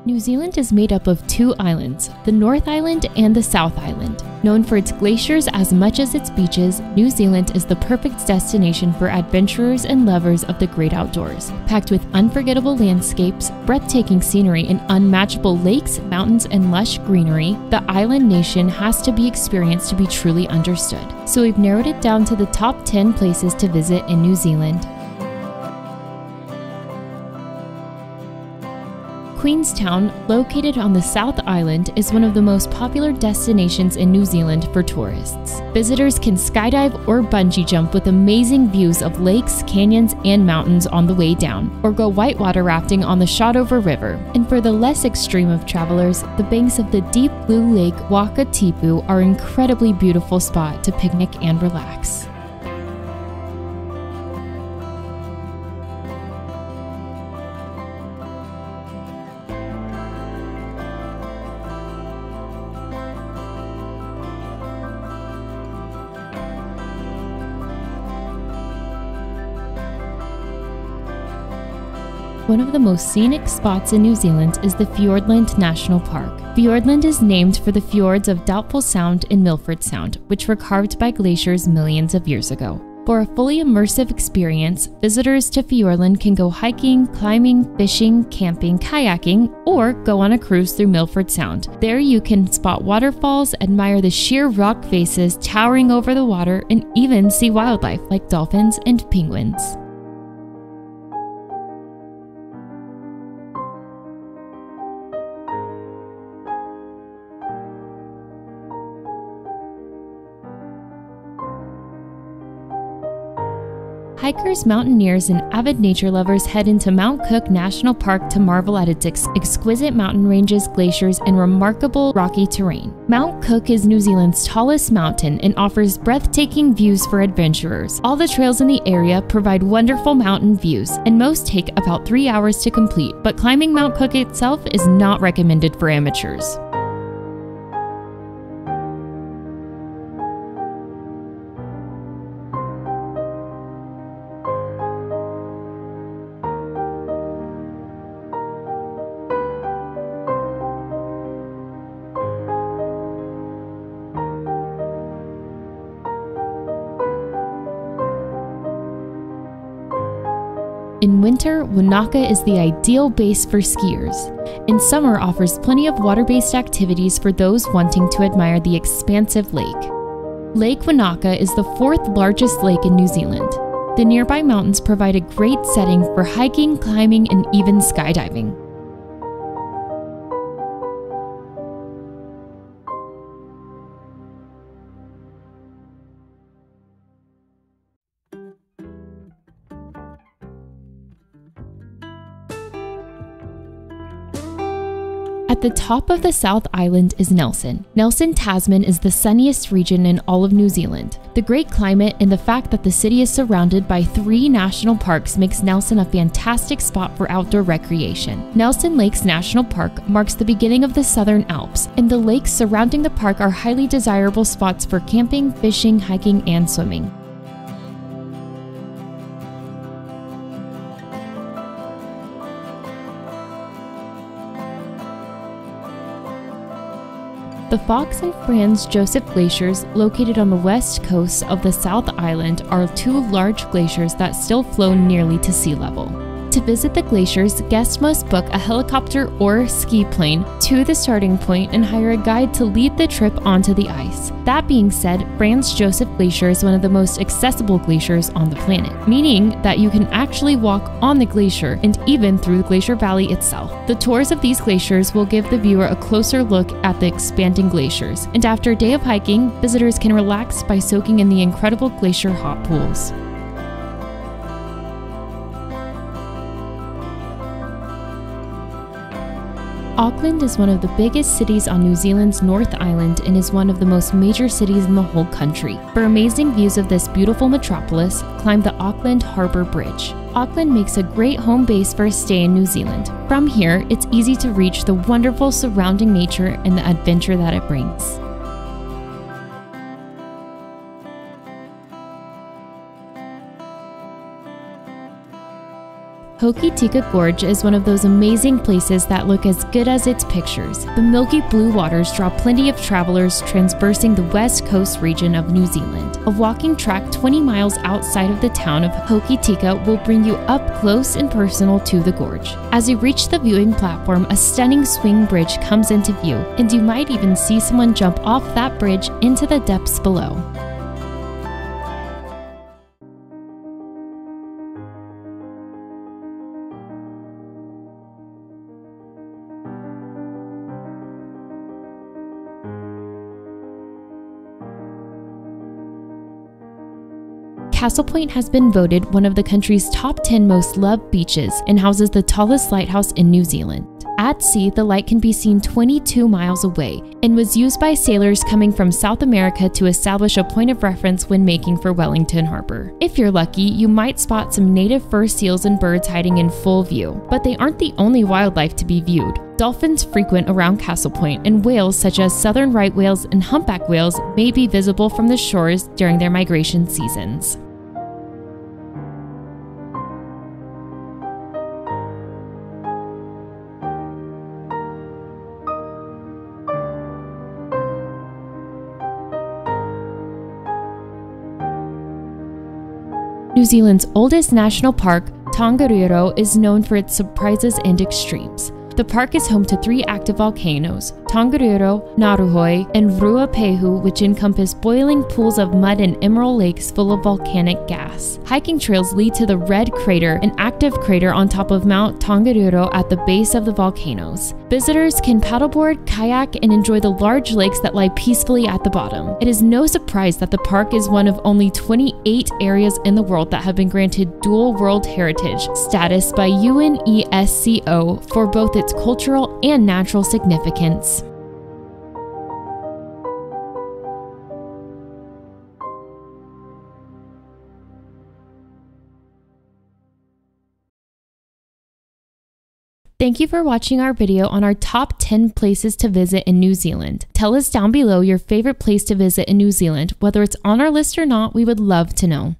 New Zealand is made up of two islands, the North Island and the South Island. Known for its glaciers as much as its beaches, New Zealand is the perfect destination for adventurers and lovers of the great outdoors. Packed with unforgettable landscapes, breathtaking scenery, and unmatchable lakes, mountains, and lush greenery, the island nation has to be experienced to be truly understood. So we've narrowed it down to the top 10 places to visit in New Zealand. Queenstown, located on the South Island, is one of the most popular destinations in New Zealand for tourists. Visitors can skydive or bungee jump with amazing views of lakes, canyons, and mountains on the way down, or go whitewater rafting on the Shotover River. And for the less extreme of travelers, the banks of the deep blue lake Wakatipu are an incredibly beautiful spot to picnic and relax. One of the most scenic spots in New Zealand is the Fiordland National Park. Fiordland is named for the fjords of Doubtful Sound and Milford Sound, which were carved by glaciers millions of years ago. For a fully immersive experience, visitors to Fiordland can go hiking, climbing, fishing, camping, kayaking, or go on a cruise through Milford Sound. There you can spot waterfalls, admire the sheer rock faces towering over the water, and even see wildlife like dolphins and penguins. Hikers, mountaineers, and avid nature lovers head into Mount Cook National Park to marvel at its exquisite mountain ranges, glaciers, and remarkable rocky terrain. Mount Cook is New Zealand's tallest mountain and offers breathtaking views for adventurers. All the trails in the area provide wonderful mountain views, and most take about 3 hours to complete, but climbing Mount Cook itself is not recommended for amateurs. In winter, Wanaka is the ideal base for skiers. In summer, offers plenty of water-based activities for those wanting to admire the expansive lake. Lake Wanaka is the fourth largest lake in New Zealand. The nearby mountains provide a great setting for hiking, climbing, and even skydiving. At the top of the South Island is Nelson. Nelson, Tasman is the sunniest region in all of New Zealand. The great climate and the fact that the city is surrounded by 3 national parks makes Nelson a fantastic spot for outdoor recreation. Nelson Lakes National Park marks the beginning of the Southern Alps, and the lakes surrounding the park are highly desirable spots for camping, fishing, hiking, and swimming. The Fox and Franz Josef glaciers, located on the west coast of the South Island, are 2 large glaciers that still flow nearly to sea level. To visit the glaciers, guests must book a helicopter or ski plane to the starting point and hire a guide to lead the trip onto the ice. That being said, Franz Josef Glacier is one of the most accessible glaciers on the planet, meaning that you can actually walk on the glacier and even through the glacier valley itself. The tours of these glaciers will give the viewer a closer look at the expanding glaciers, and after a day of hiking, visitors can relax by soaking in the incredible glacier hot pools. Auckland is one of the biggest cities on New Zealand's North Island and is one of the most major cities in the whole country. For amazing views of this beautiful metropolis, climb the Auckland Harbour Bridge. Auckland makes a great home base for a stay in New Zealand. From here, it's easy to reach the wonderful surrounding nature and the adventure that it brings. Hokitika Gorge is one of those amazing places that look as good as its pictures. The milky blue waters draw plenty of travelers traversing the west coast region of New Zealand. A walking track 20 miles outside of the town of Hokitika will bring you up close and personal to the gorge. As you reach the viewing platform, a stunning swing bridge comes into view, and you might even see someone jump off that bridge into the depths below. Castle Point has been voted one of the country's top 10 most loved beaches and houses the tallest lighthouse in New Zealand. At sea, the light can be seen 22 miles away and was used by sailors coming from South America to establish a point of reference when making for Wellington Harbor. If you're lucky, you might spot some native fur seals and birds hiding in full view, but they aren't the only wildlife to be viewed. Dolphins frequent around Castle Point, and whales such as southern right whales and humpback whales may be visible from the shores during their migration seasons. New Zealand's oldest national park, Tongariro, is known for its surprises and extremes. The park is home to 3 active volcanoes, Tongariro, Ngaruhoi, and Ruapehu, which encompass boiling pools of mud and emerald lakes full of volcanic gas. Hiking trails lead to the Red Crater, an active crater on top of Mount Tongariro at the base of the volcanoes. Visitors can paddleboard, kayak, and enjoy the large lakes that lie peacefully at the bottom. It is no surprise that the park is one of only 28 areas in the world that have been granted dual World Heritage status by UNESCO for both its cultural and natural significance. Thank you for watching our video on our top 10 places to visit in New Zealand. Tell us down below your favorite place to visit in New Zealand. Whether it's on our list or not, we would love to know.